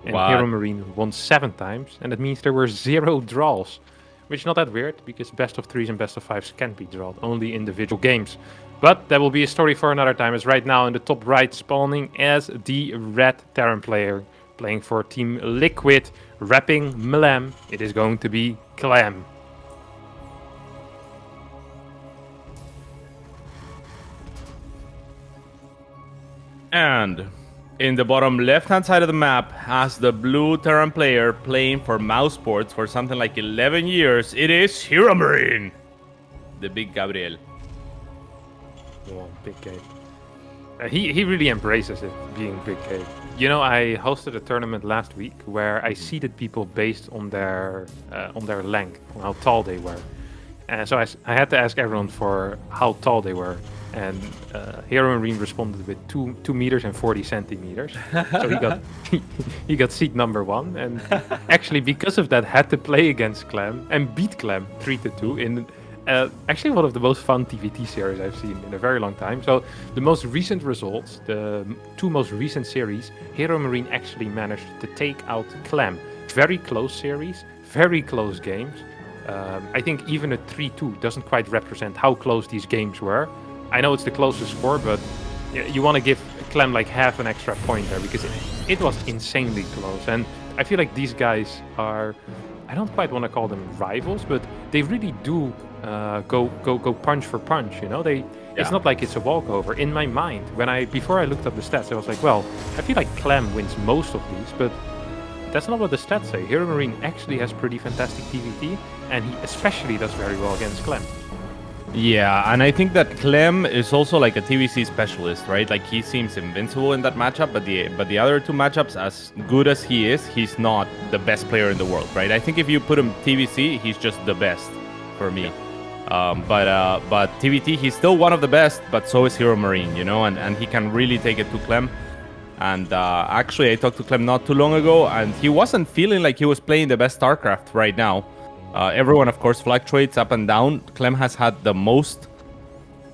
And What? HeRoMaRiNE won 7 times, and that means there were 0 draws. Which is not that weird, because best of 3s and best of 5s can't be drawn, only individual games. But that will be a story for another time, as right now in the top right, spawning as the red Terran player, playing for Team Liquid, rapping Mlem, it is going to be Clem. And in the bottom left-hand side of the map, has the blue Terran player playing for Mouse Sports for something like 11 years. It is HeRoMaRinE, the big Gabriel. Yeah, big game. He really embraces it, being big game. You know, I hosted a tournament last week where I seeded people based on their length, on how tall they were. And so I had to ask everyone for how tall they were. And HeRoMaRiNE responded with 2 meters and 40 centimeters. So he got seed number 1. And actually, because of that, had to play against Clem and beat Clem 3-2 in actually one of the most fun TVT series I've seen in a very long time. So the most recent results, the 2 most recent series, HeRoMaRiNE actually managed to take out Clem. Very close series, very close games. I think even a 3-2 doesn't quite represent how close these games were. I know it's the closest score, but you want to give Clem like half an extra point there, because it was insanely close. And I feel like these guys are, I don't quite want to call them rivals, but they really do go punch for punch. You know, it's not like it's a walkover. In my mind, before I looked up the stats, I was like, well, I feel like Clem wins most of these, but that's not what the stats say. HeRoMaRiNE actually has pretty fantastic TVT, and he especially does very well against Clem. Yeah, and I think that Clem is also like a TVC specialist, right? Like he seems invincible in that matchup, but the other 2 matchups, as good as he is, he's not the best player in the world, right? I think if you put him TVC, he's just the best for me. But TVT, he's still one of the best, but so is HeRoMaRiNE, you know, and he can really take it to Clem. And actually, I talked to Clem not too long ago, and he wasn't feeling like he was playing the best StarCraft right now. Everyone, of course, fluctuates up and down. Clem has had the most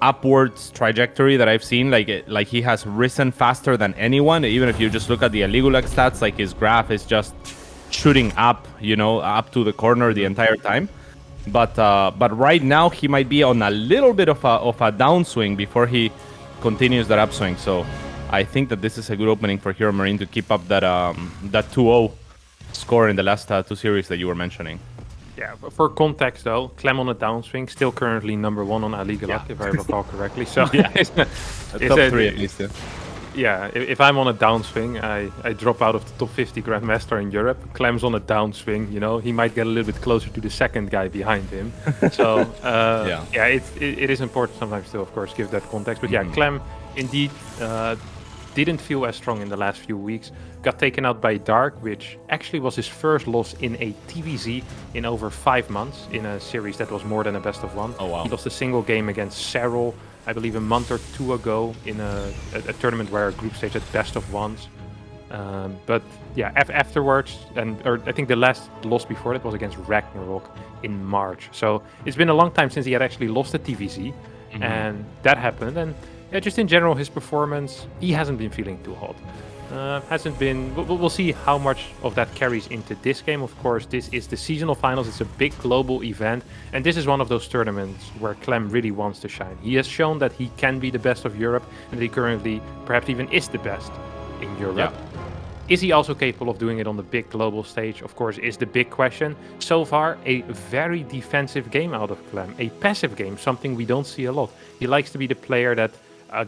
upwards trajectory that I've seen. Like he has risen faster than anyone. Even if you just look at the Aligulac stats, like his graph is just shooting up, you know, up to the corner the entire time. But right now he might be on a little bit of a downswing before he continues that upswing. So I think that this is a good opening for HeRoMaRiNE to keep up that 2-0 score in the last 2 series that you were mentioning. Yeah, for context though, Clem on a downswing, still currently number 1 on Aligulac, if I recall correctly. So yeah, it's top 3 at least. Yeah, if I'm on a downswing, I drop out of the top 50 Grandmaster in Europe. Clem's on a downswing, you know, he might get a little bit closer to the second guy behind him. So yeah, it is important sometimes to, of course, give that context. But yeah, Clem indeed didn't feel as strong in the last few weeks. Got taken out by Dark, which actually was his first loss in a TVZ in over 5 months, in a series that was more than a best of 1. Oh, wow. He lost a single game against Serral, I believe a month or 2 ago, in a tournament where a group stage at best of 1s. But yeah, afterwards, or I think the last loss before that was against Ragnarok in March. So it's been a long time since he had actually lost a TVZ, and that happened. And yeah, just in general, his performance, he hasn't been feeling too hot. Hasn't been. We'll see how much of that carries into this game. Of course, this is the seasonal finals. It's a big global event, and this is one of those tournaments where Clem really wants to shine. He has shown that he can be the best of Europe, and that he currently perhaps even is the best in Europe. Yeah. Is he also capable of doing it on the big global stage? Of course, is the big question. So far, a very defensive game out of Clem. A passive game, something we don't see a lot. He likes to be the player that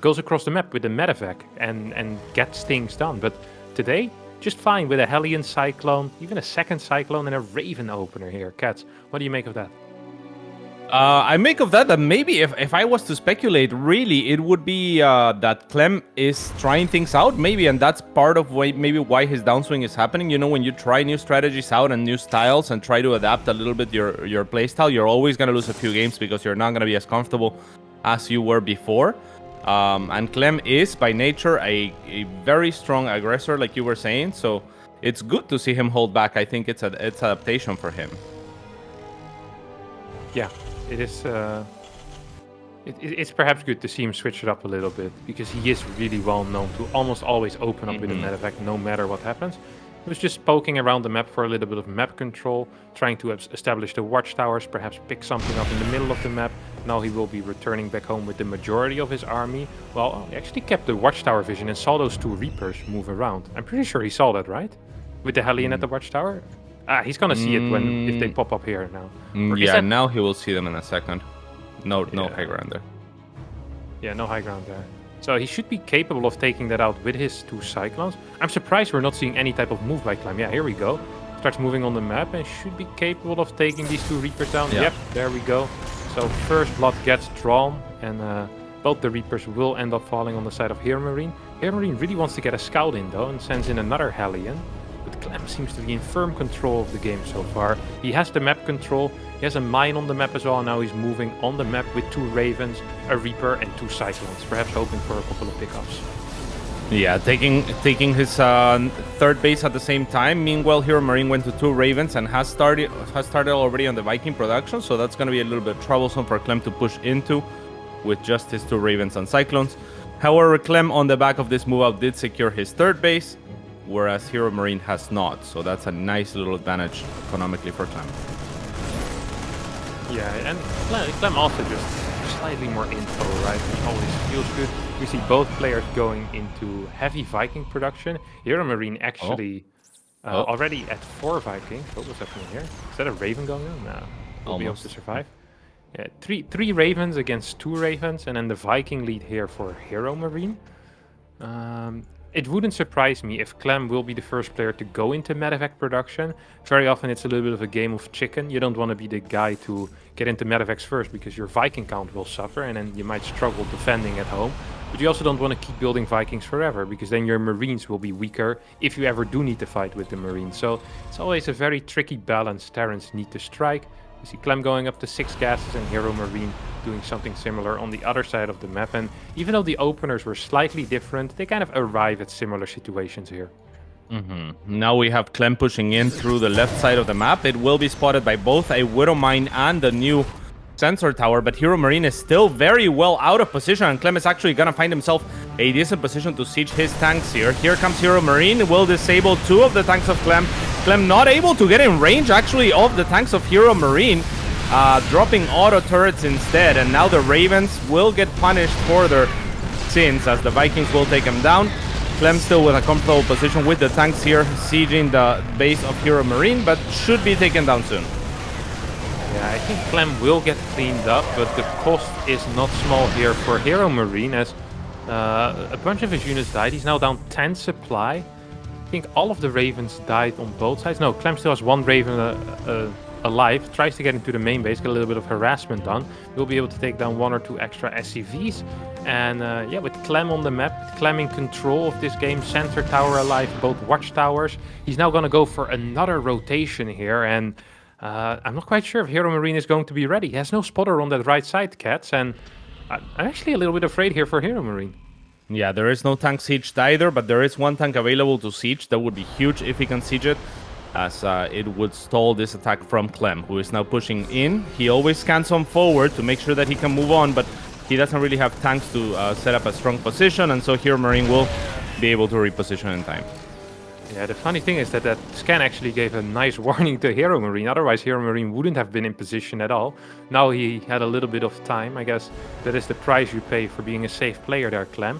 goes across the map with the medevac and gets things done. But today, just fine with a Hellion Cyclone, even a second Cyclone and a Raven opener here. Cats, what do you make of that? I make of that maybe if I was to speculate, really, it would be that Clem is trying things out, maybe, and that's part of why his downswing is happening. You know, when you try new strategies out and new styles and try to adapt a little bit your playstyle, you're always going to lose a few games because you're not going to be as comfortable as you were before. And Clem is, by nature, a very strong aggressor, like you were saying, so it's good to see him hold back. I think it's adaptation for him. Yeah. It is. It's perhaps good to see him switch it up a little bit, because he is really well known to almost always open up with a medevac no matter what happens. He was just poking around the map for a little bit of map control, trying to establish the watchtowers, perhaps pick something up in the middle of the map. Now he will be returning back home with the majority of his army. Well, he actually kept the watchtower vision and saw those 2 Reapers move around. I'm pretty sure he saw that, right? With the Hellion at the watchtower? Ah, he's gonna see it if they pop up here now. Yeah, now he will see them in a second. No high ground there. Yeah, no high ground there. So he should be capable of taking that out with his 2 Cyclones. I'm surprised we're not seeing any type of move by Clem. Yeah, here we go. Starts moving on the map and should be capable of taking these 2 Reapers down. Yeah. Yep, there we go. So first blood gets drawn and both the Reapers will end up falling on the side of HeRoMaRinE. HeRoMaRinE really wants to get a scout in though and sends in another Hellion. But Clem seems to be in firm control of the game so far. He has the map control. He has a mine on the map as well. Now he's moving on the map with 2 Ravens, a Reaper and 2 Cyclones. Perhaps hoping for a couple of pickups. Yeah, taking his third base at the same time. Meanwhile, HeRoMaRinE went to 2 Ravens and has started already on the Viking production. So that's going to be a little bit troublesome for Clem to push into with just his 2 Ravens and Cyclones. However, Clem on the back of this move out did secure his third base, whereas HeRoMaRinE has not. So that's a nice little advantage economically for Clem. Yeah, and Clem also just slightly more info, right? Which always feels good. We see both players going into heavy Viking production. HeRoMaRinE actually already at 4 Vikings. What was happening here? Is that a Raven going on? No, we'll be able to survive. Yeah, three Ravens against 2 Ravens, and then the Viking lead here for HeRoMaRinE. It wouldn't surprise me if Clem will be the first player to go into medevac production. Very often it's a little bit of a game of chicken. You don't want to be the guy to get into medevacs first because your Viking count will suffer and then you might struggle defending at home. But you also don't want to keep building Vikings forever because then your Marines will be weaker if you ever do need to fight with the Marines. So it's always a very tricky balance Terrans need to strike. We see Clem going up to 6 gases and HeRoMaRinE doing something similar on the other side of the map. And even though the openers were slightly different, they kind of arrive at similar situations here. Now we have Clem pushing in through the left side of the map. It will be spotted by both a Widow Mine and the new sensor tower, but HeRoMaRinE is still very well out of position, and Clem is actually gonna find himself a decent position to siege his tanks here. Here comes HeRoMaRinE, will disable 2 of the tanks of Clem. Clem not able to get in range actually of the tanks of HeRoMaRinE, dropping auto turrets instead, and now the Ravens will get punished for their sins as the Vikings will take them down. Clem still with a comfortable position with the tanks here, sieging the base of HeRoMaRinE, but should be taken down soon. Yeah, I think Clem will get cleaned up, but the cost is not small here for HeRoMaRinE as a bunch of his units died. He's now down 10 supply. I think all of the Ravens died on both sides. No, Clem still has 1 Raven alive. Tries to get into the main base, get a little bit of harassment done. We'll be able to take down 1 or 2 extra SCVs. And yeah, with Clem on the map, Clem in control of this game, center tower alive, both watchtowers. He's now going to go for another rotation here, and I'm not quite sure if HeRoMaRinE is going to be ready. He has no spotter on that right side, Cats, and I'm actually a little bit afraid here for HeRoMaRinE. Yeah, there is no tank sieged either, but there is 1 tank available to siege. That would be huge if he can siege it, as it would stall this attack from Clem, who is now pushing in. He always scans on forward to make sure that he can move on, but he doesn't really have tanks to set up a strong position, and so HeRoMaRinE will be able to reposition in time. Yeah, the funny thing is that that scan actually gave a nice warning to HeRoMaRinE. Otherwise, HeRoMaRinE wouldn't have been in position at all. Now he had a little bit of time. I guess that is the price you pay for being a safe player there, Clem.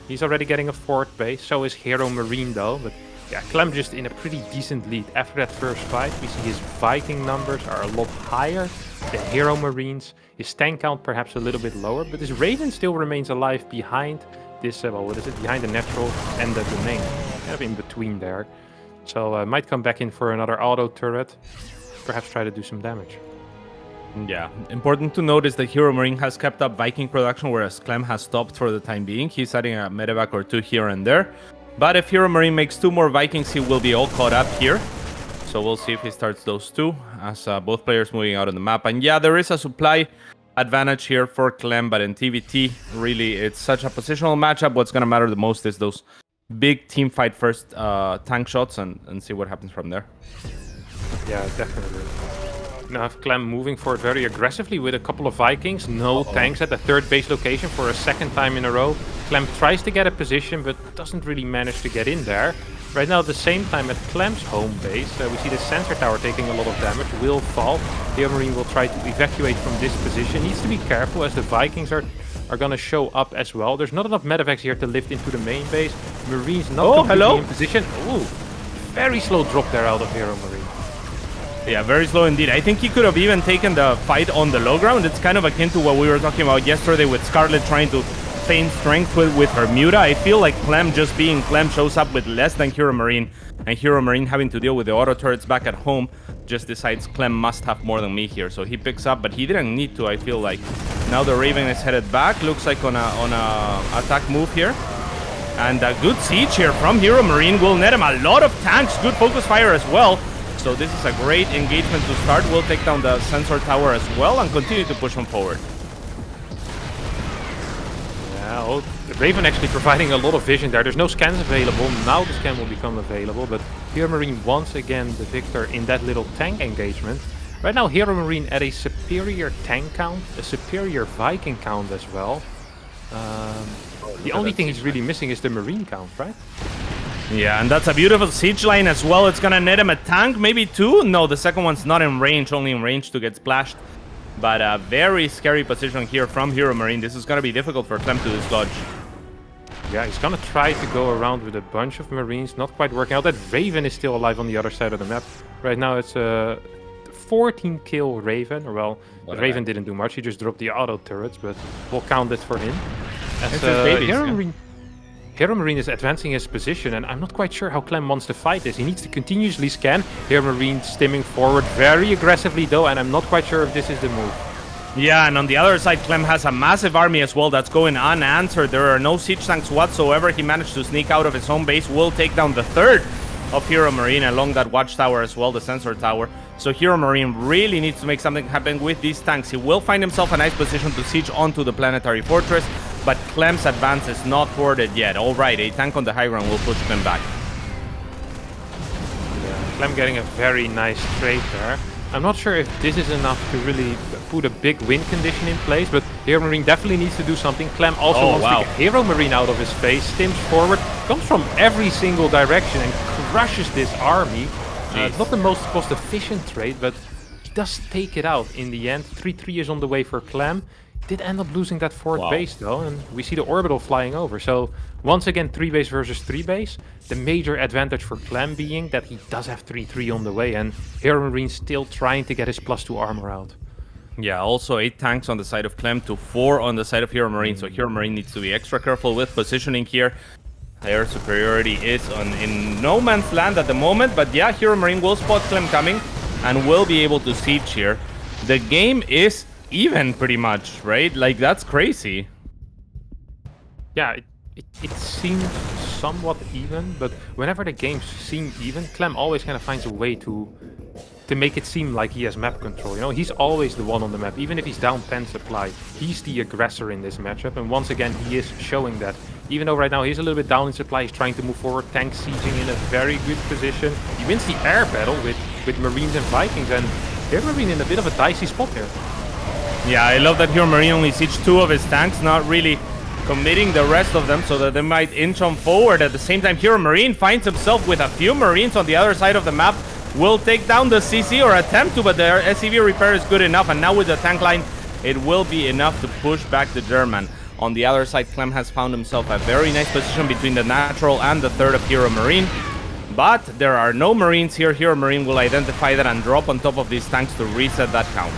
He's already getting a 4th base. So is HeRoMaRinE though. But yeah, Clem just in a pretty decent lead. After that first fight, we see his Viking numbers are a lot higher than HeRoMaRinE's. His tank count perhaps a little bit lower, but his Raven still remains alive behind this, well, what is it? Behind the natural and the domain. Kind of in between there. So might come back in for another auto turret. Perhaps try to do some damage. Yeah, important to note is that HeRoMaRinE has kept up Viking production, whereas Clem has stopped for the time being. He's adding a medevac or 2 here and there. But if HeRoMaRinE makes 2 more Vikings, he will be all caught up here. So we'll see if he starts those 2 as both players moving out on the map. And yeah, there is a supply advantage here for Clem, but in TVT, really, it's such a positional matchup. What's going to matter the most is those big team fight first tank shots and see what happens from there. Yeah, definitely. Now Clem moving forward very aggressively with a couple of Vikings. No tanks at the 3rd base location for a 2nd time in a row. Clem tries to get a position, but doesn't really manage to get in there. Right now, at the same time, at Clem's home base, we see the sensor tower taking a lot of damage, will fall. HeRoMaRinE will try to evacuate from this position. Needs to be careful as the Vikings are going to show up as well. There's not enough medevacs here to lift into the main base. Marine's not completely in position. Ooh, very slow drop there out of HeRoMaRinE. Yeah, very slow indeed. I think he could have even taken the fight on the low ground. It's kind of akin to what we were talking about yesterday with Scarlet trying to feign strength with her Muta. I feel like Clem, just being Clem, shows up with less than HeRoMaRinE, and HeRoMaRinE having to deal with the auto turrets back at home just decides Clem must have more than me here. So he picks up, but he didn't need to, I feel like. Now the Raven is headed back. Looks like on a attack move here. And a good siege here from HeRoMaRinE will net him a lot of tanks. Good focus fire as well. So this is a great engagement to start. We'll take down the sensor tower as well and continue to push him forward. Yeah, the Raven actually providing a lot of vision there. There's no scans available. Now the scan will become available, but HeRoMaRinE once again the victor in that little tank engagement. Right now HeRoMaRinE at a superior tank count, a superior Viking count as well. The only thing he's really missing is the Marine count, right? Yeah, and that's a beautiful siege line as well. It's gonna net him a tank, maybe two. No, the second one's not in range, only in range to get splashed. But a very scary position here from HeRoMaRinE. This is gonna be difficult for Clem to dislodge. Yeah, he's gonna try to go around with a bunch of Marines, not quite working out. That Raven is still alive on the other side of the map. Right now it's a 14 kill Raven, or well, the Raven didn't do much, he just dropped the auto turrets, but we'll count it for him. As HeRoMaRinE is advancing his position, and I'm not quite sure how Clem wants to fight this. He needs to continuously scan. HeRoMaRinE stimming forward very aggressively though, and I'm not quite sure if this is the move. Yeah, and on the other side, Clem has a massive army as well that's going unanswered. There are no siege tanks whatsoever. He managed to sneak out of his home base. Will take down the third of HeRoMaRinE along that watchtower as well, the sensor tower. So HeRoMaRinE really needs to make something happen with these tanks. He will find himself a nice position to siege onto the planetary fortress, but Clem's advance is not thwarted yet. All right, a tank on the high ground will push Clem back. Yeah, Clem getting a very nice trade there. I'm not sure if this is enough to really put a big win condition in place, but HeRoMaRinE definitely needs to do something. Clem also wants to get HeRoMaRinE out of his face, stims forward, comes from every single direction and crushes this army. Not the most cost-efficient trade, but he does take it out in the end. 3-3 is on the way for Clem. Did end up losing that fourth base though, and we see the orbital flying over. So once again, 3 base versus 3 base. The major advantage for Clem being that he does have 3-3 on the way, and HeRoMaRinE still trying to get his +2 armor out. Yeah, also 8 tanks on the side of Clem to 4 on the side of HeRoMaRinE. So HeRoMaRinE needs to be extra careful with positioning here. Air superiority is in no man's land at the moment, but yeah, HeRoMaRinE will spot Clem coming and will be able to siege here. The game is even pretty much, right? Like, that's crazy. Yeah, it seems somewhat even, but whenever the games seem even, Clem always kind of finds a way to make it seem like he has map control. You know, he's always the one on the map, even if he's down pen supply. He's the aggressor in this matchup, and once again, he is showing that. Even though right now he's a little bit down in supply, he's trying to move forward, tank sieging in a very good position. He wins the air battle with Marines and Vikings, and HeRoMaRinE in a bit of a dicey spot here. Yeah, I love that HeRoMaRinE only sieged 2 of his tanks, not really committing the rest of them so that they might inch on forward. At the same time, HeRoMaRinE finds himself with a few Marines on the other side of the map. Will take down the CC, or attempt to, but their SCV repair is good enough, and now with the tank line, it will be enough to push back the German. On the other side, Clem has found himself a very nice position between the natural and the third of HeRoMaRinE. But there are no Marines here. HeRoMaRinE will identify that and drop on top of these tanks to reset that count.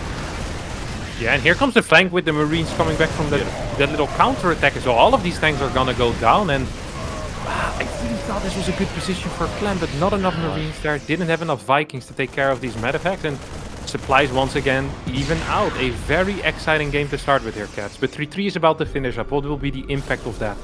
Yeah, and here comes the flank with the Marines coming back from that little counter attack as well. All of these tanks are gonna go down, and I really thought this was a good position for Clem, but not enough Marines there. Didn't have enough Vikings to take care of these medevacts, and supplies once again even out. A very exciting game to start with here, Cats. But 3-3 is about to finish up. What will be the impact of that?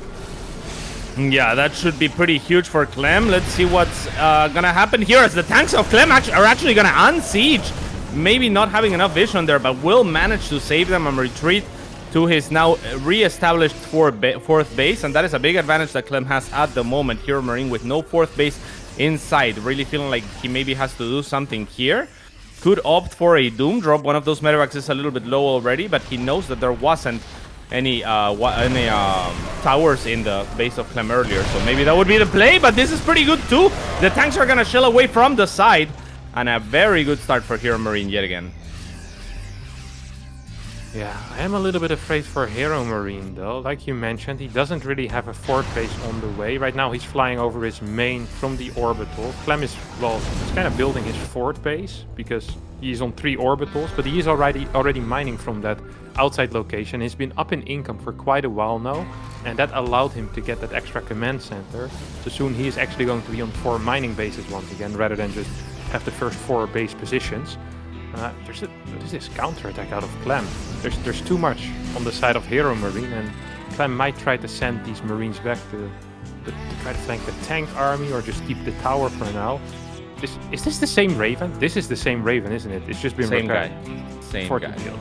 Yeah, that should be pretty huge for Clem. Let's see what's gonna happen here as the tanks of Clem are actually gonna unsiege. Maybe not having enough vision there, but will manage to save them and retreat to his now re-established fourth base, and that is a big advantage that Clem has at the moment. HeRoMaRinE with no 4th base inside, really feeling like he maybe has to do something here. Could opt for a Doom drop. One of those medevacs is a little bit low already, but he knows that there wasn't towers in the base of Clem earlier. So maybe that would be the play, but this is pretty good too. The tanks are gonna shell away from the side, and a very good start for HeRoMaRiNE yet again. Yeah, I am a little bit afraid for HeRoMaRiNE though. Like you mentioned, he doesn't really have a fort base on the way. Right now he's flying over his main from the orbital. Clem is, well, he's kind of building his fort base because he's on 3 orbitals, but he is already mining from that outside location. He's been up in income for quite a while now, and that allowed him to get that extra command center. So soon he is actually going to be on 4 mining bases once again, rather than just have the first 4 base positions. There's this counterattack out of Clem. There's too much on the side of HeRoMaRiNE, and Clem might try to send these Marines back to try to flank the tank army or just keep the tower for now. Is this the same Raven? This is the same Raven, isn't it? It's just been Same repaired. guy. Same 40 guy. kills.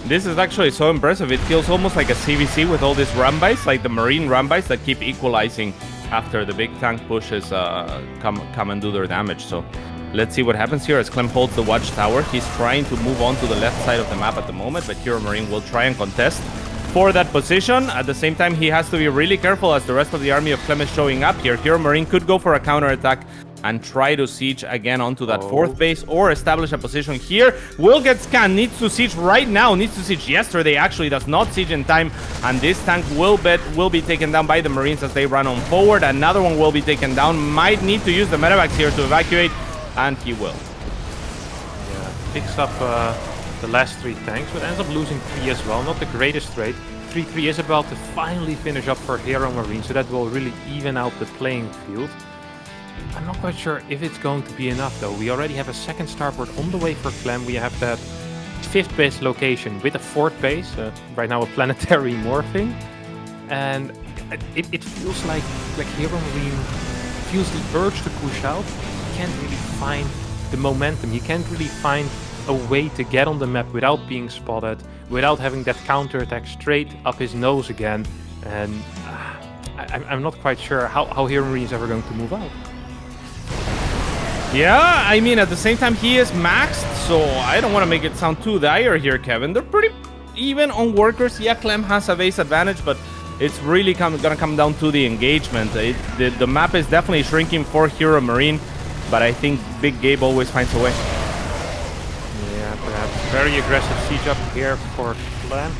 This is actually so impressive. It feels almost like a CVC with all these Rambites, like the Marine Rambites that keep equalizing after the big tank pushes come and do their damage. So let's see what happens here as Clem holds the watchtower. He's trying to move on to the left side of the map at the moment, but HeRoMaRiNE will try and contest for that position. At the same time, he has to be really careful as the rest of the army of Clem is showing up here. HeRoMaRiNE could go for a counterattack and try to siege again onto that 4th base or establish a position here. Will get scanned, needs to siege right now, needs to siege yesterday, actually does not siege in time, and this tank will be taken down by the Marines as they run on forward. Another one will be taken down, might need to use the medevacs here to evacuate, and he will. Yeah, picks up the last 3 tanks, but ends up losing 3 as well. Not the greatest trade. 3-3 is about to finally finish up for HeRoMaRiNE, so that will really even out the playing field. I'm not quite sure if it's going to be enough though. We already have a 2nd starport on the way for Clem. We have that 5th base location with a 4th base, right now a planetary morphing. And it feels like HeRoMaRiNe feels the urge to push out. He can't really find the momentum. He can't really find a way to get on the map without being spotted, without having that counterattack straight up his nose again. And I'm not quite sure how HeRoMaRiNE is ever going to move out. Yeah, I mean, at the same time, he is maxed, so I don't want to make it sound too dire here, Kevin. They're pretty even on workers. Yeah, Clem has a base advantage, but it's really gonna come down to the engagement. The map is definitely shrinking for HeRoMaRiNE, but I think Big Gabe always finds a way. Yeah, perhaps. Very aggressive siege up here for Clem.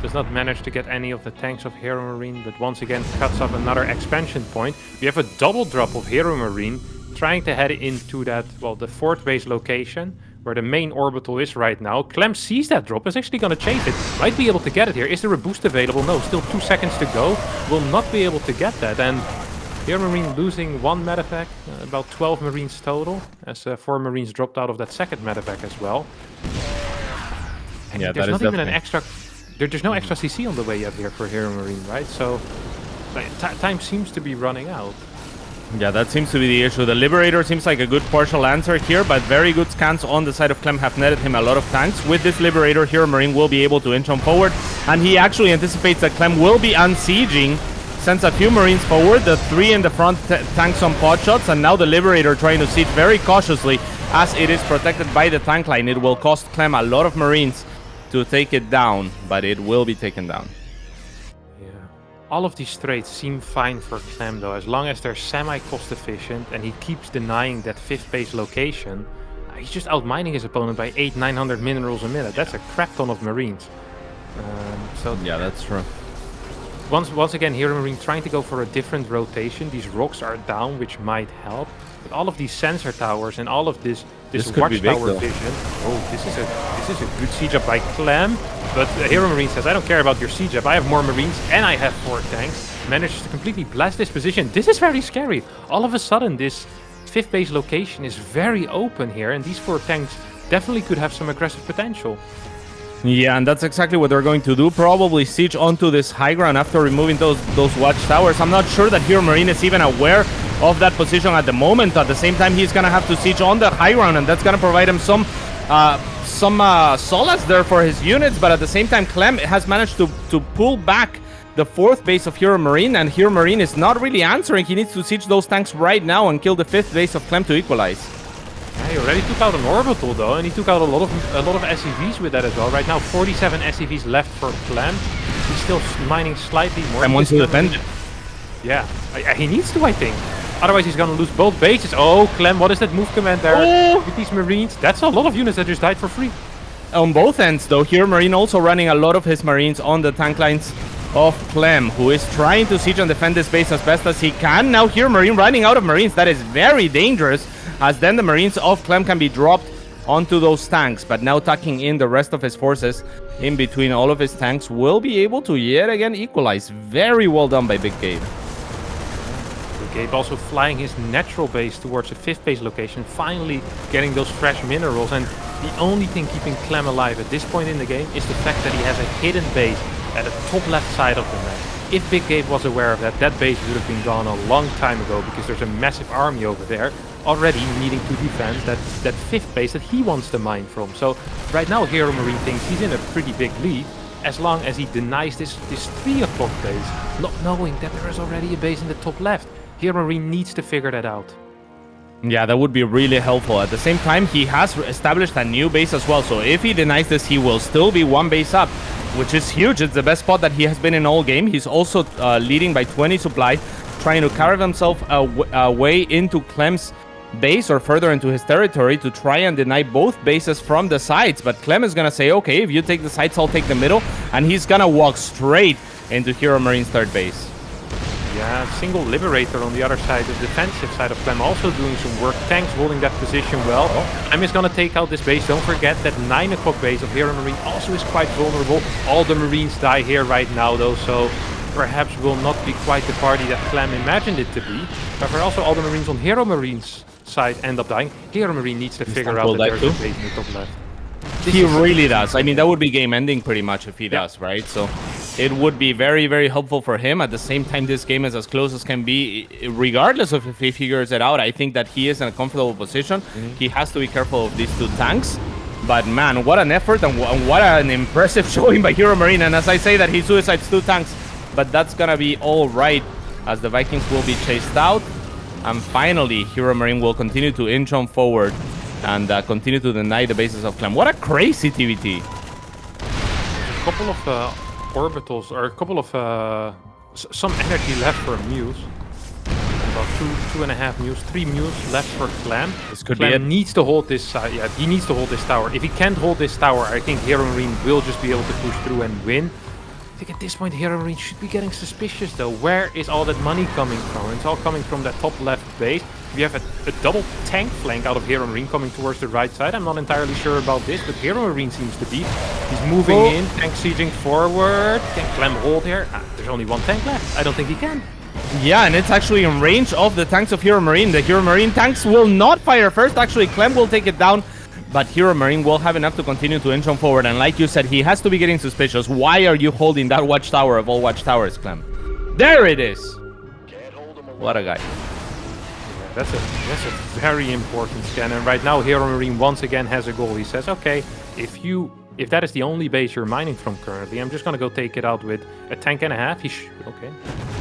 Does not manage to get any of the tanks of HeRoMaRiNE, but once again cuts off another expansion point. We have a double drop of HeRoMaRiNE trying to head into that, well, the 4th base location where the main orbital is right now. Clem sees that drop, is actually going to chase it. Might be able to get it here. Is there a boost available? No, still 2 seconds to go. Will not be able to get that. And HeRoMaRiNE losing 1 medevac, about 12 Marines total, as 4 Marines dropped out of that 2nd medevac as well. And yeah, there's that is not even an extra... There's no extra CC on the way up here for HeRoMaRiNE, right? So time seems to be running out. Yeah, that seems to be the issue. The Liberator seems like a good partial answer here, but very good scans on the side of Clem have netted him a lot of tanks. With this Liberator, HeRoMaRiNE will be able to inch on forward, and he actually anticipates that Clem will be unsieging, sends a few Marines forward, the 3 in the front tanks on pot shots, and now the Liberator trying to siege very cautiously as it is protected by the tank line. It will cost Clem a lot of Marines to take it down, but it will be taken down. All of these trades seem fine for Clem though, as long as they're semi-cost efficient and he keeps denying that 5th base location. He's just outmining his opponent by 800-900 minerals a minute. That's a crap ton of Marines. So yeah, that's true. Once again, HeRoMaRiNE trying to go for a different rotation. These rocks are down, which might help. But all of these sensor towers and all of this watchtower vision. Oh, this is a good siege up by Clem. But HeRoMaRiNE says, I don't care about your siege up. I have more Marines and I have 4 tanks. Manages to completely blast this position. This is very scary. All of a sudden, this 5th base location is very open here, and these 4 tanks definitely could have some aggressive potential. Yeah, and that's exactly what they're going to do. Probably siege onto this high ground after removing those watchtowers. I'm not sure that HeRoMaRiNE is even aware of that position at the moment. At the same time, he's gonna have to siege on the high ground, and that's gonna provide him some solace there for his units. But at the same time, Clem has managed to pull back the 4th base of HeRoMaRiNE, and HeRoMaRiNE is not really answering. He needs to siege those tanks right now and kill the 5th base of Clem to equalize. Yeah, he already took out an orbital though, and he took out a lot of SCVs with that as well. Right now, 47 SCVs left for Clem. He's still mining slightly more. And wants to defend. Yeah, he needs to, I think. Otherwise, he's gonna lose both bases. Oh, Clem, what is that move command there with these Marines? That's a lot of units that just died for free. On both ends, though, HeRoMaRinE also running a lot of his Marines on the tank lines of Clem, who is trying to siege and defend this base as best as he can. Now HeRoMaRinE running out of Marines. That is very dangerous, as then the Marines of Clem can be dropped onto those tanks. But now tucking in the rest of his forces in between all of his tanks will be able to yet again equalize. Very well done by Big Gabe. Big Gabe also flying his natural base towards the 5th base location, finally getting those fresh minerals. And the only thing keeping Clem alive at this point in the game is the fact that he has a hidden base at the top left side of the map. If Big Gabe was aware of that, that base would have been gone a long time ago, because there's a massive army over there already needing to defend that 5th base that he wants to mine from. So right now HeRoMaRinE thinks he's in a pretty big lead, as long as he denies this 3 o'clock base, not knowing that there is already a base in the top left. HeRoMaRinE needs to figure that out. Yeah, that would be really helpful. At the same time, he has established a new base as well. So if he denies this, he will still be 1 base up, which is huge. It's the best spot that he has been in all game. He's also leading by 20 supply, trying to carve himself away into Clem's base or further into his territory to try and deny both bases from the sides. But Clem is going to say, okay, if you take the sides, I'll take the middle. And he's going to walk straight into HeRoMaRinE's 3rd base. Yeah, single Liberator on the other side, the defensive side of Clem, also doing some work. Tanks holding that position well. Clem is going to take out this base. Don't forget that 9 o'clock base of HeRoMaRinE also is quite vulnerable. All the Marines die here right now though, so perhaps will not be quite the party that Clem imagined it to be. However, also all the Marines on HeRoMaRinE's side end up dying. HeRoMaRinE needs to figure out that there's a base in the top left. He really does. I mean, that would be game ending pretty much if he does, right? So it would be very, very helpful for him. At the same time, this game is as close as can be, regardless of if he figures it out. I think that he is in a comfortable position. He has to be careful of these 2 tanks. But man, what an effort and what an impressive showing by HeRoMaRinE. And as I say that, he suicides 2 tanks. But that's going to be all right, as the Vikings will be chased out. And finally, HeRoMaRinE will continue to inch on forward and continue to deny the bases of Clem. What a crazy TVT. A couple of orbitals, or a couple of some energy left for Muse. About 2.5 Muse, 3 Muse left for Clem. This could Clem be it. needs to hold this side. Yeah, he needs to hold this tower. If he can't hold this tower, I think HeRoMaRinE will just be able to push through and win. I think at this point HeRoMaRinE should be getting suspicious though. Where is all that money coming from? It's all coming from that top left base. We have a double tank flank out of HeRoMaRinE coming towards the right side. I'm not entirely sure about this, but HeRoMaRinE seems to be. He's moving in, tank sieging forward. Can Clem hold here? There's only 1 tank left. I don't think he can. Yeah, and it's actually in range of the tanks of HeRoMaRinE. The HeRoMaRinE tanks will not fire first. Actually, Clem will take it down, but HeRoMaRinE will have enough to continue to inch on forward. And like you said, he has to be getting suspicious. Why are you holding that watchtower of all watchtowers, Clem? There it is. What a guy. That's a very important scan, and right now HeRoMaRinE once again has a goal. He says, okay, if that is the only base you're mining from currently, I'm just gonna go take it out with a tank and a half. Okay.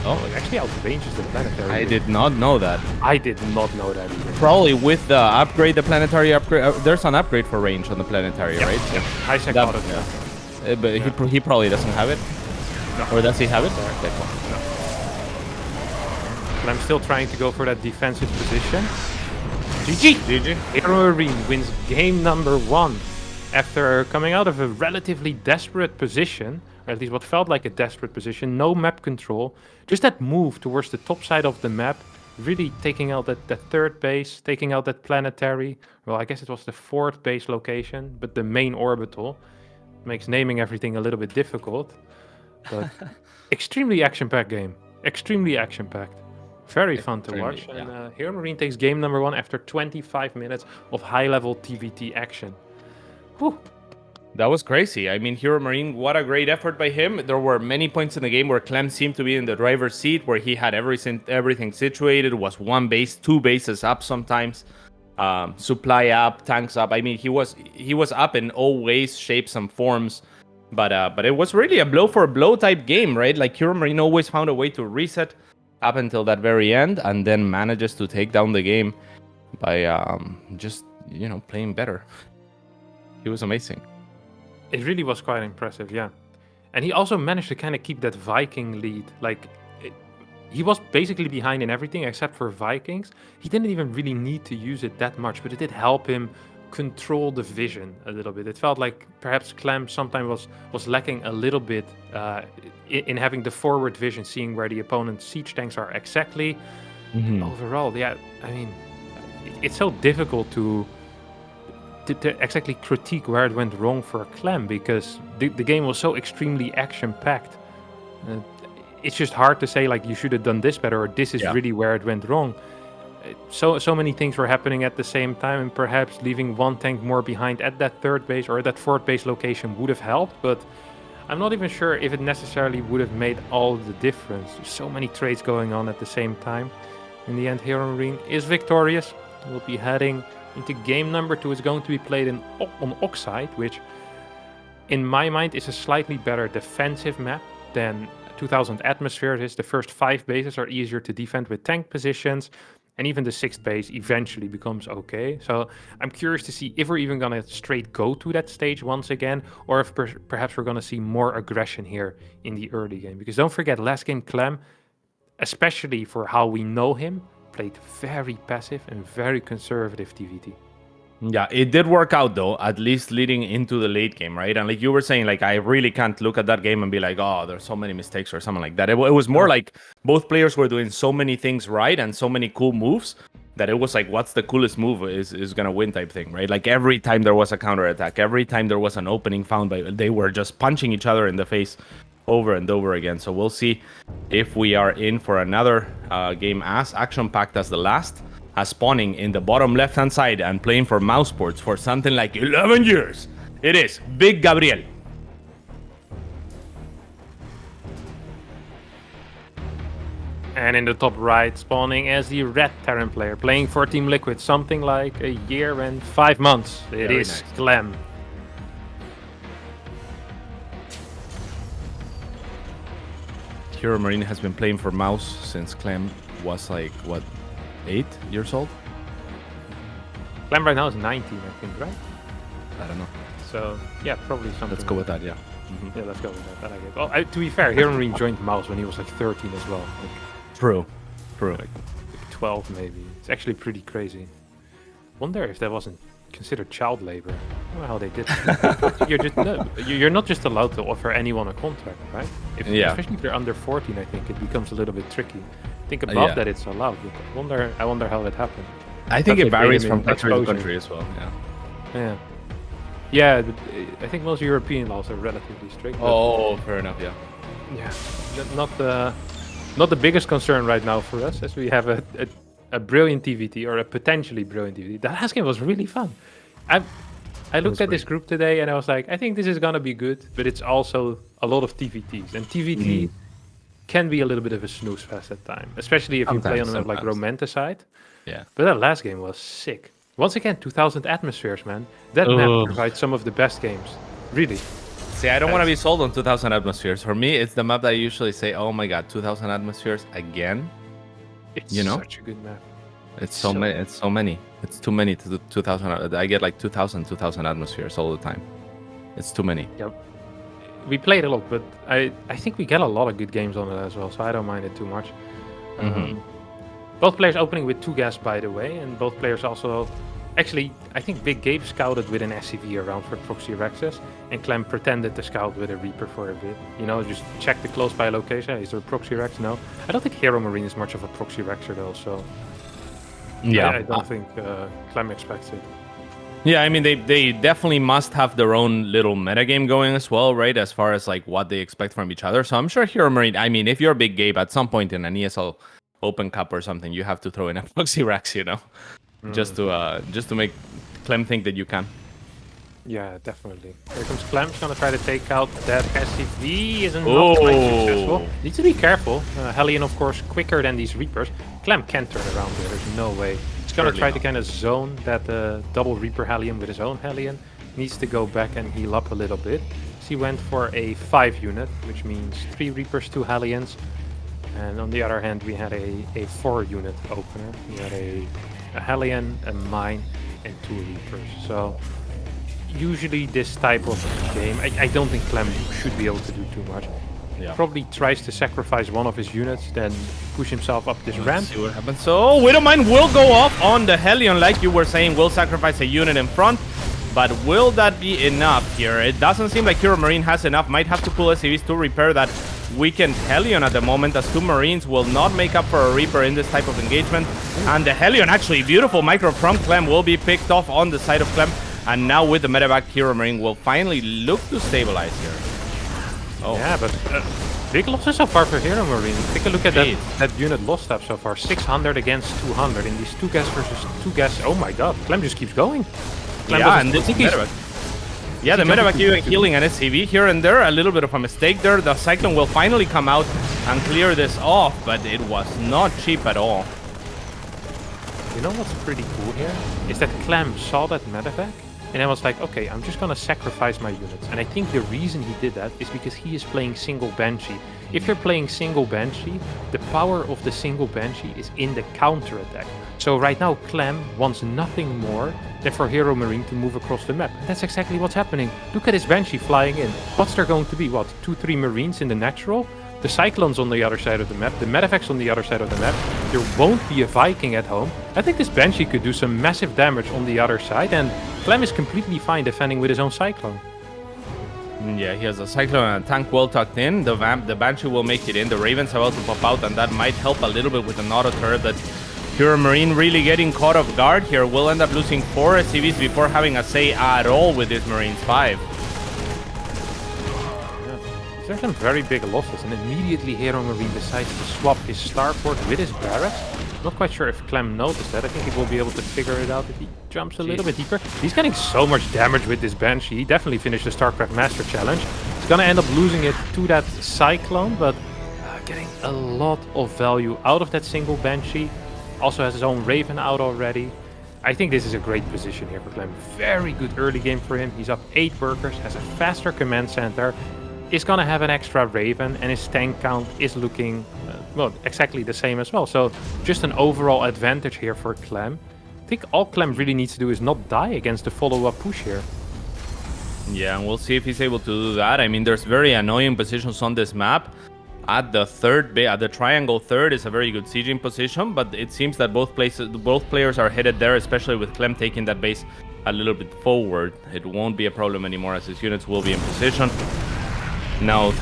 Oh, it actually outranges the planetary. I did not know that. I did not know that either. Probably with the upgrade, the planetary upgrade. There's an upgrade for range on the planetary, right? Yeah. Isaac got it. But he probably doesn't have it. No. Or does he have it? Okay, cool. No. I'm still trying to go for that defensive position. GG! HeRoMaRinE wins game number 1 after coming out of a relatively desperate position, or at least what felt like a desperate position. No map control, just that move towards the top side of the map, really taking out that 3rd base, taking out that planetary. Well, I guess it was the 4th base location, but the main orbital. Makes naming everything a little bit difficult, but extremely action-packed game. Extremely action-packed. Very fun to watch. And HeRoMaRinE takes game number 1 after 25 minutes of high-level TVT action. Whew. That was crazy. I mean, HeRoMaRinE, what a great effort by him. There were many points in the game where Clem seemed to be in the driver's seat, where he had everything situated, was 1 base, 2 bases up sometimes, supply up, tanks up. I mean, he was up in all ways, shapes, and forms. But it was really a blow-for-blow type game, right? Like, HeRoMaRinE always found a way to reset up until that very end, and then manages to take down the game by just playing better. He was amazing. It really was quite impressive, yeah. And he also managed to kind of keep that Viking lead. Like, he was basically behind in everything except for Vikings. He didn't even really need to use it that much, but it did help him control the vision a little bit. It felt like perhaps Clem sometimes was lacking a little bit in having the forward vision, seeing where the opponent's siege tanks are exactly. Overall, yeah, I mean, it's so difficult to exactly critique where it went wrong for Clem because the game was so extremely action-packed. It's just hard to say, like, you should have done this better or this is really where it went wrong. So many things were happening at the same time, and perhaps leaving one tank more behind at that third base or at that fourth base location would have helped, but I'm not even sure if it necessarily would have made all the difference. There's so many trades going on at the same time. In the end, HeRoMaRinE is victorious. We'll be heading into game number 2. It's going to be played on Oxide, which in my mind is a slightly better defensive map than 2000 Atmospheres. The first 5 bases are easier to defend with tank positions, and even the 6th base eventually becomes okay. So I'm curious to see if we're even going to straight go to that stage once again, or if perhaps we're going to see more aggression here in the early game. Because don't forget, last game Clem, especially for how we know him, played very passive and very conservative TVT. Yeah, it did work out though, at least leading into the late game, right? And like you were saying, like I really can't look at that game and be like, oh, there's so many mistakes or something like that. It was more like both players were doing so many things right and so many cool moves that it was like, what's the coolest move is gonna win type thing, right? Like every time there was a counter attack, every time there was an opening found by, they were just punching each other in the face over and over again. So we'll see if we are in for another game as action-packed as the last. Spawning in the bottom left-hand side and playing for mouse sports for something like 11 years. It is Big Gabriel. And in the top right, spawning as the red Terran player, playing for Team Liquid, something like a year and 5 months. It is nice. Clem. HeRoMaRinE has been playing for mouse since Clem was like, what, 8 years old? Clem right now is 19, I think, right? I don't know. So, yeah, probably something. Let's go with that, yeah. Yeah, let's go with that. I like it. Well, to be fair, HeRoMaRinE joined mouse when he was like 13 as well. True. Like 12 maybe. It's actually pretty crazy. Wonder if that wasn't considered child labor. I don't know how they did that. You're not just allowed to offer anyone a contract, right? Especially if they're under 14, I think it becomes a little bit tricky. I think above that it's allowed, but I wonder how that happened. I think it varies from country to country as well. Yeah, but I think most European laws are relatively strict. Oh, fair enough. Yeah, not the biggest concern right now for us, as we have a brilliant TVT or a potentially brilliant TVT. The last game was really fun. I looked at this group today and I was like, I think this is gonna be good, but it's also a lot of TVTs, and TVT can be a little bit of a snooze fest at times, especially if you play on a map like Romanticide. Yeah. But that last game was sick. Once again, 2000 Atmospheres, man. That map provides some of the best games. Really. See, I don't want to be sold on 2000 Atmospheres. For me, it's the map that I usually say, oh my god, 2000 Atmospheres again? It's such a good map. It's so many. It's so many. It's too many to 2000. I get like 2000 Atmospheres all the time. It's too many. Yep. We played a lot, but I think we get a lot of good games on it as well, so I don't mind it too much. Both players opening with 2 gas, by the way, and both players also... Actually, I think Big Gabe scouted with an SCV around for Proxy Rexes, and Clem pretended to scout with a Reaper for a bit. You know, just check the close by location. Is there a Proxy Rex? No. I don't think HeRoMaRinE is much of a Proxy Rexer though, so... Yeah, I don't think Clem expects it. Yeah, I mean, they definitely must have their own little metagame going as well, right? As far as like what they expect from each other. So I'm sure HeRoMaRinE, I mean, if you're Big Gabe at some point in an ESL Open Cup or something, you have to throw in a Proxy Rex, you know? Just to make Clem think that you can. Yeah, definitely. Here comes Clem. He's gonna try to take out that SCV. Isn't not quite successful. Needs to be careful. Hellion, of course, quicker than these Reapers. Clem can't turn around there. There's no way. He's gonna try to kind of zone that double Reaper Hellion with his own Hellion. Needs to go back and heal up a little bit. So he went for a 5 unit, which means 3 Reapers, 2 Hellions. And on the other hand, we had a 4 unit opener. We had a Hellion, a Mine, and 2 Reapers. So usually this type of game, I don't think Clem should be able to do too much. Yeah. Probably tries to sacrifice one of his units, then push himself up this ramp. See what happens. So Widowmine will go off on the Hellion, like you were saying, will sacrifice a unit in front. But will that be enough here? It doesn't seem like HeRoMaRinE has enough. Might have to pull SCVs to repair that weakened Hellion at the moment, as 2 Marines will not make up for a Reaper in this type of engagement. And the Hellion, actually, beautiful micro from Clem, will be picked off on the side of Clem. And now with the medevac, HeRoMaRinE will finally look to stabilize here. Oh. Yeah, but big losses so far for HeRoMaRinE. Take a look at that unit loss stab so far. 600 against 200 in these 2 gas versus 2 gas. Oh my god, Clem just keeps going. Clem yeah, and this medevac. Yeah, the medevac healing an SCV here and there. A little bit of a mistake there. The Cyclone will finally come out and clear this off, but it was not cheap at all. You know what's pretty cool here? Is that Clem saw that medevac and I was like, okay, I'm just gonna sacrifice my units. And I think the reason he did that is because he is playing single Banshee. If you're playing single Banshee, the power of the single Banshee is in the counter attack. So right now Clem wants nothing more than for HeRoMaRinE to move across the map. And that's exactly what's happening. Look at his Banshee flying in. What's there going to be? What, 2-3 Marines in the natural? The Cyclones on the other side of the map, the medevac's on the other side of the map. There won't be a Viking at home. I think this Banshee could do some massive damage on the other side, and Clem is completely fine defending with his own Cyclone. Yeah, he has a Cyclone and a tank well tucked in. The Banshee will make it in. The Raven's about to pop out, and that might help a little bit with an auto turret. That HeRoMaRinE really getting caught off guard here. Will end up losing 4 SCVs before having a say at all with this Marines 5. There's some very big losses, and immediately HeRoMaRinE decides to swap his starport with his barracks. Not quite sure if Clem noticed that. I think he will be able to figure it out if he jumps a little bit deeper. He's getting so much damage with this Banshee. He definitely finished the StarCraft Master Challenge. He's gonna end up losing it to that Cyclone, but getting a lot of value out of that single Banshee. Also has his own Raven out already. I think this is a great position here for Clem. Very good early game for him. He's up 8 workers, has a faster command center, is gonna have an extra Raven, and his tank count is looking, well, exactly the same as well. So just an overall advantage here for Clem. I think all Clem really needs to do is not die against the follow-up push here. Yeah, and we'll see if he's able to do that. I mean, there's very annoying positions on this map. At the third, at the triangle third is a very good sieging position, but it seems that both players are headed there, especially with Clem taking that base a little bit forward. It won't be a problem anymore as his units will be in position. Now,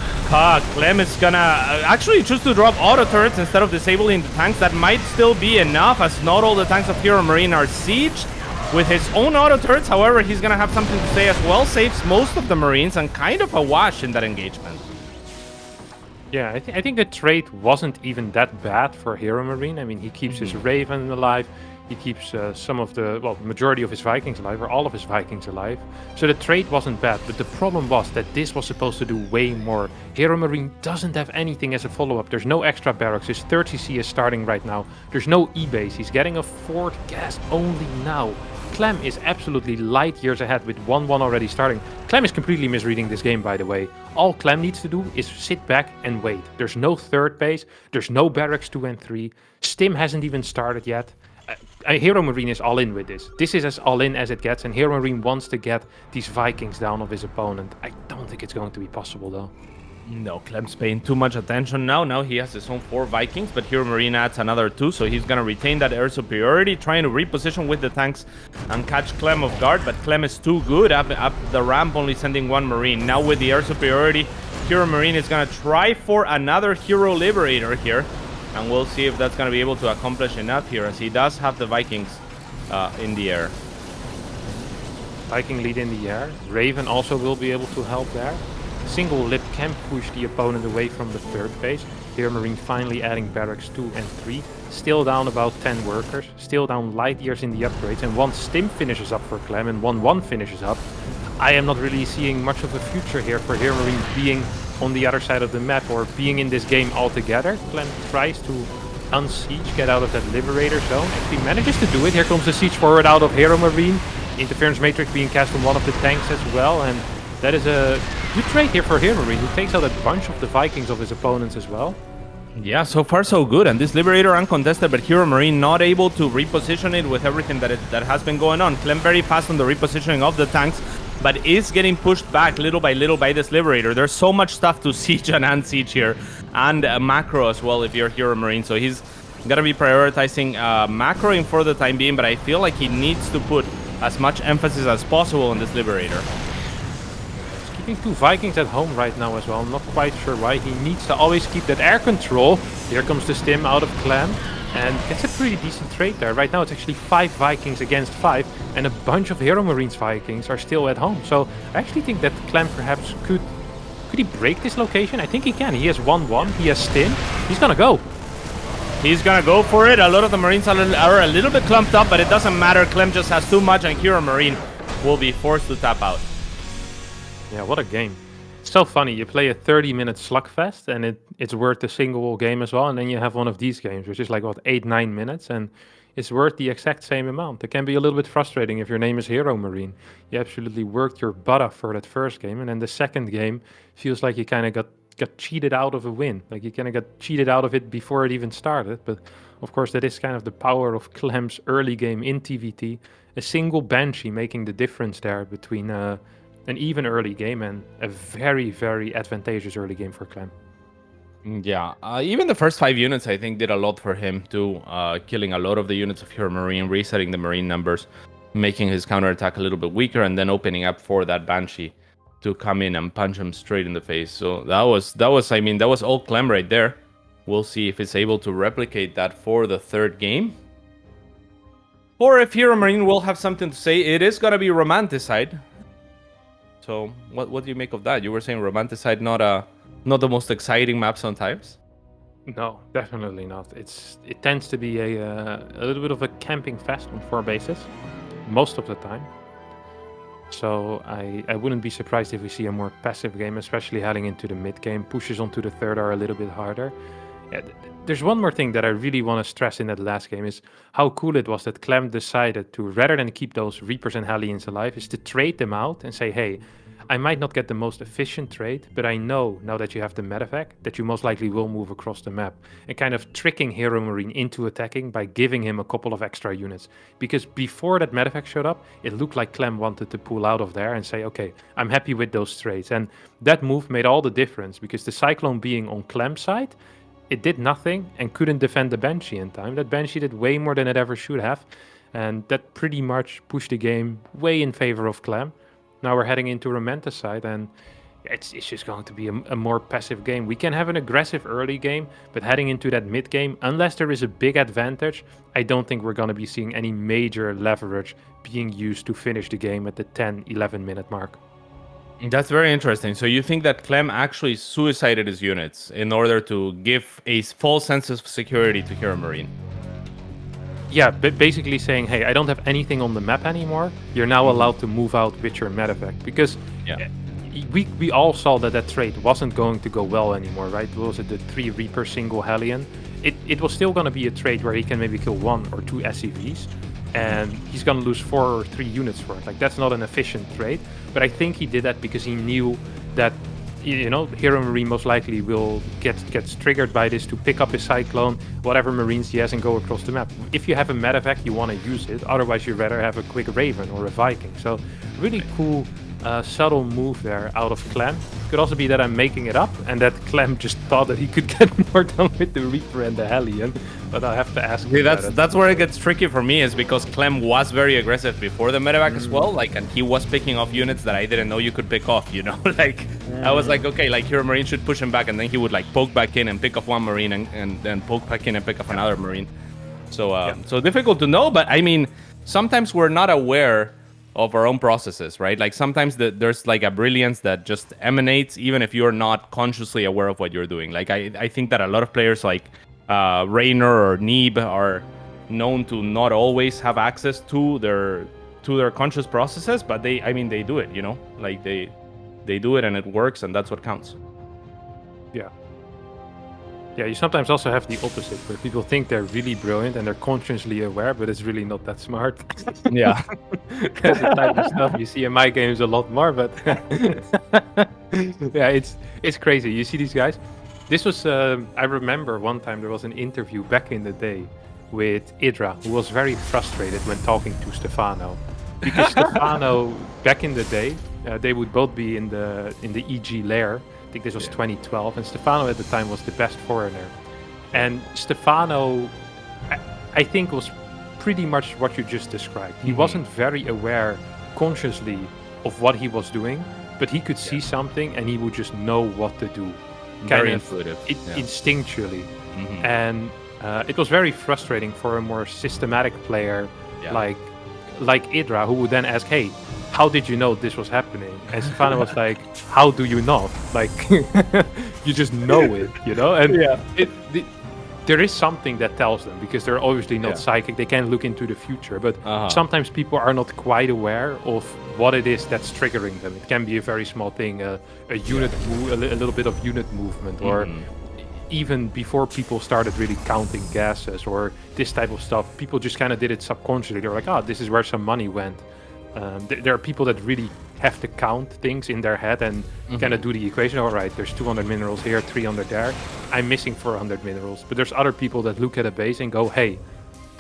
Clem is gonna actually choose to drop auto turrets instead of disabling the tanks. That might still be enough, as not all the tanks of HeRoMaRinE are sieged. With his own auto turrets, however, he's gonna have something to say as well. Saves most of the Marines and kind of a wash in that engagement. Yeah, I think the trade wasn't even that bad for HeRoMaRinE. I mean, he keeps his Raven alive. He keeps some of the, well, majority of his Vikings alive, or all of his Vikings alive. So the trade wasn't bad, but the problem was that this was supposed to do way more. HeRoMaRinE doesn't have anything as a follow-up. There's no extra barracks. His 3rd CC is starting right now. There's no E-base. He's getting a 4th gas only now. Clem is absolutely light years ahead with 1-1 already starting. Clem is completely misreading this game, by the way. All Clem needs to do is sit back and wait. There's no 3rd base. There's no barracks 2 and 3. Stim hasn't even started yet. HeRoMaRinE is all in with this. This is as all in as it gets, and HeRoMaRinE wants to get these Vikings down of his opponent. I don't think it's going to be possible, though. No, Clem's paying too much attention now. Now he has his own 4 Vikings, but HeRoMaRinE adds another 2, so he's going to retain that air superiority, trying to reposition with the tanks and catch Clem off guard, but Clem is too good up the ramp, only sending 1 Marine. Now with the air superiority, HeRoMaRinE is going to try for another Hero Liberator here, and we'll see if that's going to be able to accomplish enough here, as he does have the Vikings in the air. Viking lead in the air. Raven also will be able to help there. Single lip can push the opponent away from the 3rd base. HeRoMaRinE finally adding barracks 2 and 3. Still down about 10 workers. Still down light years in the upgrades. And once Stim finishes up for Clem and 1-1 finishes up, I am not really seeing much of a future here for HeRoMaRinE being on the other side of the map or being in this game altogether. Clem tries to unsiege, get out of that Liberator zone. Actually manages to do it. Here comes the siege forward out of HeRoMaRinE. Interference Matrix being cast on one of the tanks as well. And that is a good trade here for HeRoMaRinE, who takes out a bunch of the Vikings of his opponents as well. Yeah, so far so good. And this Liberator uncontested, but HeRoMaRinE not able to reposition it with everything that has been going on. Clem very fast on the repositioning of the tanks, but is getting pushed back little by this Liberator. There's so much stuff to siege and unsiege here, and macro as well if you're HeRoMaRinE. So he's gonna be prioritizing macroing for the time being, but I feel like he needs to put as much emphasis as possible on this Liberator. Keeping 2 Vikings at home right now as well. I'm not quite sure why. He needs to always keep that air control. Here comes the stim out of Clem, and gets a pretty decent trade there. Right now it's actually 5 Vikings against 5, and a bunch of HeRoMaRiNE's Vikings are still at home. So I actually think that Clem perhaps could he break this location? I think he can. He has 1-1, he has stim. He's gonna go. He's gonna go for it. A lot of the Marines are a little bit clumped up, but it doesn't matter. Clem just has too much, and HeRoMaRinE will be forced to tap out. Yeah, what a game. It's so funny. You play a 30-minute slugfest, and it's worth a single game as well. And then you have one of these games, which is like, what, 8-9 minutes? And it's worth the exact same amount. It can be a little bit frustrating if your name is HeRoMaRiNE. You absolutely worked your butt off for that first game. And then the second game feels like you kind of got cheated out of a win. Like you kind of got cheated out of it before it even started. But of course, that is kind of the power of Clem's early game in TVT. A single Banshee making the difference there between an even early game and a very, very advantageous early game for Clem. Yeah, even the first 5 units, I think, did a lot for him too, killing a lot of the units of HeRoMaRinE, resetting the Marine numbers, making his counterattack a little bit weaker, and then opening up for that Banshee to come in and punch him straight in the face. So that was all Clem right there. We'll see if it's able to replicate that for the third game. Or if HeRoMaRinE will have something to say. It is gonna be Romanticide. So what do you make of that? You were saying Romanticide not the most exciting map sometimes. No, definitely not. It tends to be a little bit of a camping fest on 4 bases most of the time. So I wouldn't be surprised if we see a more passive game, especially heading into the mid game. Pushes onto the third are a little bit harder. Yeah, there's one more thing that I really want to stress in that last game is how cool it was that Clem decided to, rather than keep those Reapers and Hellions alive, is to trade them out and say, hey, I might not get the most efficient trade, but I know now that you have the medevac that you most likely will move across the map, and kind of tricking HeRoMaRinE into attacking by giving him a couple of extra units. Because before that medevac showed up, it looked like Clem wanted to pull out of there and say, okay, I'm happy with those trades. And that move made all the difference, because the Cyclone being on Clem's side, it did nothing and couldn't defend the Banshee in time. That Banshee did way more than it ever should have, and that pretty much pushed the game way in favor of Clem. Now we're heading into Romanticide, and it's just going to be a more passive game. We can have an aggressive early game, but heading into that mid game, unless there is a big advantage, I don't think we're going to be seeing any major leverage being used to finish the game at the 10-11 minute mark. That's very interesting. So you think that Clem actually suicided his units in order to give a false sense of security to HeRoMaRinE? Yeah, basically saying, hey, I don't have anything on the map anymore. You're now allowed to move out with your medevac. Because we all saw that trade wasn't going to go well anymore, right? Was it the 3 Reaper single Hellion? It was still going to be a trade where he can maybe kill 1 or 2 SCVs. And he's going to lose 4 or 3 units for it. Like, that's not an efficient trade. But I think he did that because he knew that, you know, HeRoMaRinE most likely will get triggered by this to pick up his Cyclone, whatever Marines he has, and go across the map. If you have a medevac, you want to use it. Otherwise, you'd rather have a quick Raven or a Viking. So really cool, subtle move there out of Clem. Could also be that I'm making it up and that Clem just thought that he could get more done with the Reaper and the Hellion. But I'll have to ask him. That's where it gets tricky for me, is because Clem was very aggressive before the medevac as well, like, and he was picking off units that I didn't know you could pick off, you know. Like, I was like, okay, like, HeRoMaRinE should push him back, and then he would like poke back in and pick off one Marine, and then poke back in and pick up another Marine. So so difficult to know, but I mean, sometimes we're not aware of our own processes, right? Like, sometimes there's like a brilliance that just emanates even if you're not consciously aware of what you're doing. Like, I think that a lot of players like Raynor or Neeb are known to not always have access to their conscious processes, but they do it, you know, like they do it and it works, and that's what counts. Yeah, you sometimes also have the opposite, where people think they're really brilliant and they're consciously aware, but it's really not that smart. Yeah. That's the type of stuff you see in my games a lot more, but yeah, it's crazy. You see these guys, This was, I remember one time there was an interview back in the day with Idra, who was very frustrated when talking to Stefano. Because Stefano, back in the day, they would both be in the EG lair. I think this was 2012, and Stefano at the time was the best foreigner. And Stefano, I think, was pretty much what you just described. He wasn't very aware consciously of what he was doing, but he could see something and he would just know what to do. Very intuitive. Instinctually. And it was very frustrating for a more systematic player like Idra, who would then ask, hey, how did you know this was happening? And Stefano was like, how do you not? Like, you just know it, you know? And there is something that tells them, because they're obviously not psychic. They can't look into the future. But sometimes people are not quite aware of what it is that's triggering them. It can be a very small thing, a unit, a little bit of unit movement, or even before people started really counting gases or this type of stuff, people just kind of did it subconsciously. They're like, oh, this is where some money went. There are people that really have to count things in their head and kind of do the equation. All right, there's 200 minerals here, 300 there. I'm missing 400 minerals. But there's other people that look at a base and go, hey,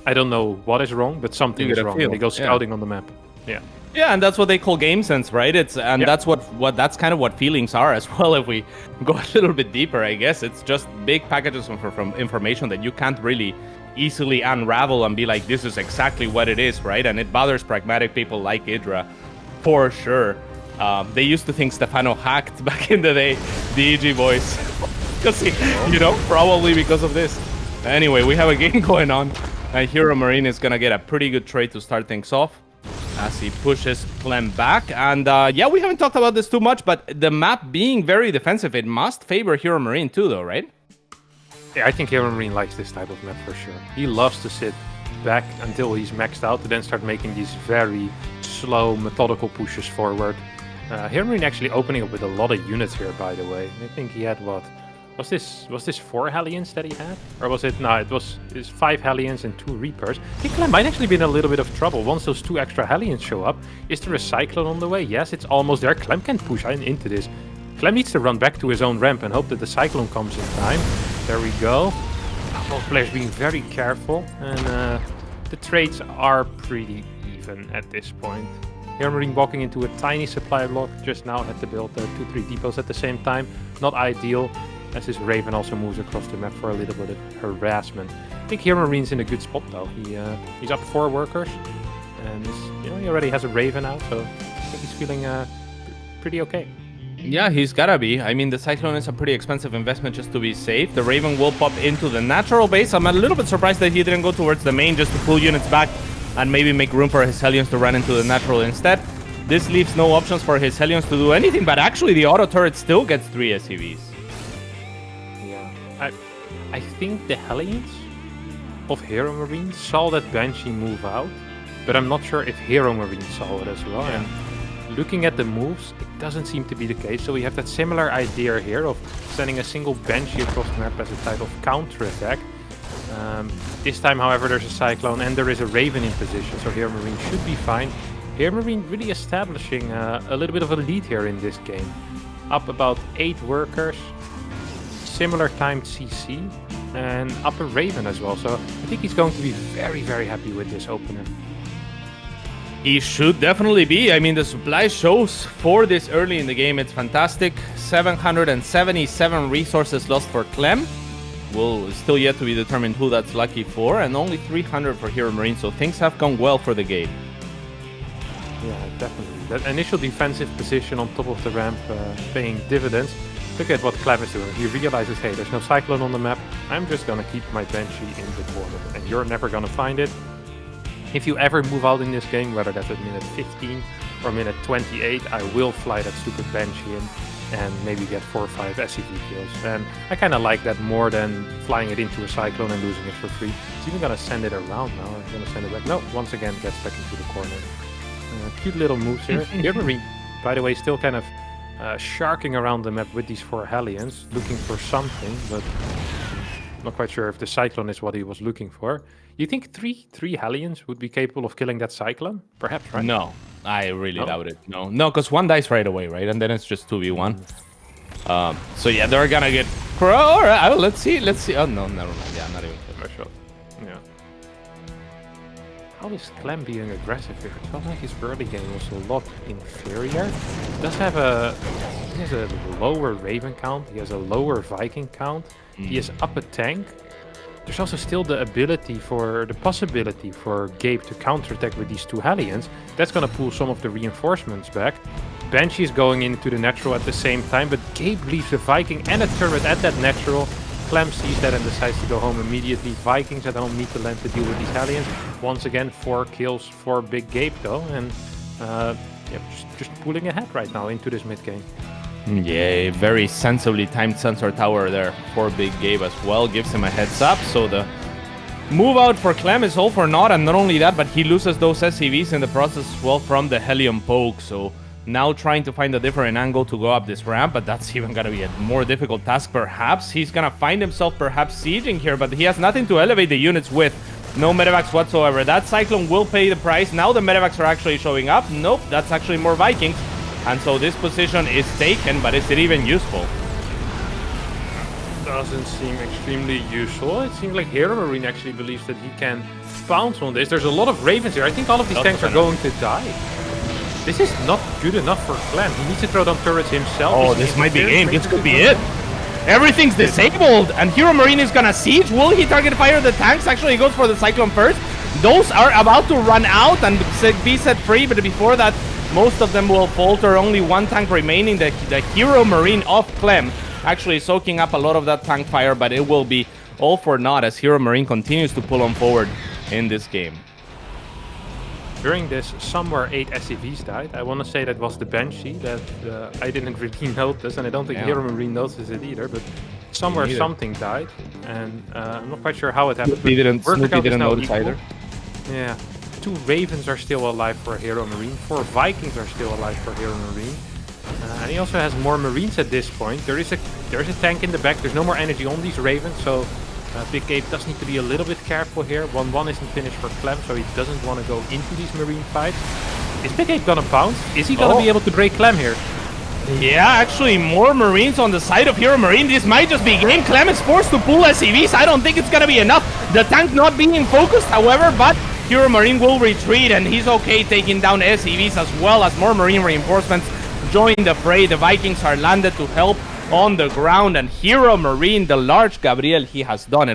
I don't know what is wrong, but something is wrong. And they go scouting on the map. Yeah, and that's what they call game sense, right? That's that's kind of what feelings are as well. If we go a little bit deeper, I guess it's just big packages from information that you can't really easily unravel and be like, this is exactly what it is, right? And it bothers pragmatic people like Idra, for sure. They used to think Stefano hacked back in the day, the EG boys, because probably because of this. Anyway, we have a game going on, and HeRoMaRinE is gonna get a pretty good trade to start things off, as he pushes Clem back. And we haven't talked about this too much, but the map being very defensive, it must favor HeRoMaRinE too, though, right? Yeah, I think HeRoMaRinE likes this type of map for sure. He loves to sit back until he's maxed out to then start making these very slow, methodical pushes forward. HeRoMaRinE actually opening up with a lot of units here, by the way. I think he had what? Was this 4 Hellions that he had? Or was it? No, it was 5 Hellions and 2 Reapers. I think Clem might actually be in a little bit of trouble once those 2 extra Hellions show up. Is there a Cyclone on the way? Yes, it's almost there. Clem can push into this. Clem needs to run back to his own ramp and hope that the Cyclone comes in time. There we go. Both players being very careful. And the trades are pretty even at this point. HeRoMaRinE walking into a tiny supply block. Just now had to build 2-3 depots at the same time. Not ideal, as his Raven also moves across the map for a little bit of harassment. I think HeRoMaRinE's in a good spot though. He's up 4 workers, and he already has a Raven out, so I think he's feeling pretty okay. Yeah, he's gotta be. I mean, the Cyclone is a pretty expensive investment just to be safe. The Raven will pop into the natural base. I'm a little bit surprised that he didn't go towards the main just to pull units back and maybe make room for his Hellions to run into the natural instead. This leaves no options for his Hellions to do anything, but actually the auto turret still gets 3 SCVs. I think the Hellions of HeRoMaRinE saw that Banshee move out, but I'm not sure if HeRoMaRinE saw it as well. And looking at the moves, it doesn't seem to be the case. So we have that similar idea here of sending a single Banshee across the map as a type of counter-attack. This time, however, there's a Cyclone and there is a Raven in position, so HeRoMaRinE should be fine. HeRoMaRinE really establishing a little bit of a lead here in this game. Up about 8 workers, similar timed CC, and up a Raven as well. So I think he's going to be very, very happy with this opener. He should definitely be. I mean, the supply shows for this early in the game, it's fantastic. 777 resources lost for Clem. Will still yet to be determined who that's lucky for, and only 300 for HeRoMaRinE, so things have gone well for the game. Yeah, definitely. That initial defensive position on top of the ramp paying dividends. Look at what Clem is doing. He realizes, hey, there's no Cyclone on the map. I'm just going to keep my Banshee in the corner, and you're never going to find it. If you ever move out in this game, whether that's at minute 15 or minute 28, I will fly that stupid Banshee in and maybe get 4 or 5 SCV kills. And I kind of like that more than flying it into a Cyclone and losing it for free. It's even going to send it around now. I'm going to send it back. No, once again, gets back into the corner. Cute little moves here. HeRoMaRinE, by the way, still kind of sharking around the map with these 4 Hellions, looking for something, but not quite sure if the Cyclone is what he was looking for. You think three Hellions would be capable of killing that Cyclone? Perhaps, right? No, I really doubt it. No, because one dies right away, right? And then it's just 2v1. So yeah, they're gonna get All right, let's see. Oh no, never mind. Yeah, not even close. Shot. Yeah. How is Clem being aggressive here? It felt like his early game was a lot inferior. He does have he has a lower Raven count. He has a lower Viking count. He is up a tank. There's also still the possibility for Gabe to counterattack with these two Hellions. That's gonna pull some of the reinforcements back. Banshee is going into the natural at the same time, but Gabe leaves a Viking and a turret at that natural. Clem sees that and decides to go home immediately. Vikings at home need to land to deal with these Hellions. Once again, 4 kills for Big Gabe though, and yeah, just pulling ahead right now into this mid game. Yeah, very sensibly timed sensor tower there for Big Gabe as well. Gives him a heads up, so the move out for Clem is all for naught, and not only that, but he loses those SCVs in the process as well from the Helium poke, so now trying to find a different angle to go up this ramp, but that's even gonna be a more difficult task perhaps. He's gonna find himself perhaps sieging here, but he has nothing to elevate the units with. No medevacs whatsoever. That Cyclone will pay the price. Now the medevacs are actually showing up. Nope, that's actually more Vikings. And so this position is taken, but is it even useful? Doesn't seem extremely useful. It seems like HeRoMaRinE actually believes that he can bounce on this. There's a lot of Ravens here. I think all of these tanks are going to die. This is not good enough for Clem. He needs to throw down turrets himself. Oh, this might be game. This could be it. Everything's disabled, and HeRoMaRinE is gonna siege. Will he target fire the tanks? Actually, he goes for the Cyclone first. Those are about to run out and be set free, but before that, most of them will falter. Only one tank remaining, the HeRoMaRinE of Clem, actually soaking up a lot of that tank fire, but it will be all for naught as HeRoMaRinE continues to pull on forward in this game. During this, somewhere 8 SCVs died. I want to say that was the Banshee that I didn't really notice, and I don't think HeRoMaRinE notices it either, but somewhere something died, and I'm not quite sure how it happened. He didn't notice either. Yeah. 2 Ravens are still alive for HeRoMaRinE. 4 Vikings are still alive for HeRoMaRinE. And he also has more Marines at this point. There is a tank in the back. There's no more energy on these Ravens, so Big Gabe does need to be a little bit careful here. 1-1 isn't finished for Clem, so he doesn't want to go into these Marine fights. Is Big Gabe gonna bounce? Is he gonna be able to break Clem here? Yeah, actually more Marines on the side of HeRoMaRinE. This might just be game. Clem is forced to pull SCVs. I don't think it's gonna be enough. The tank not being focused, however, but HeRoMaRinE will retreat, and he's okay taking down SCVs as well as more Marine reinforcements join the fray. The Vikings are landed to help on the ground, and HeRoMaRinE, the large Gabriel, he has done it.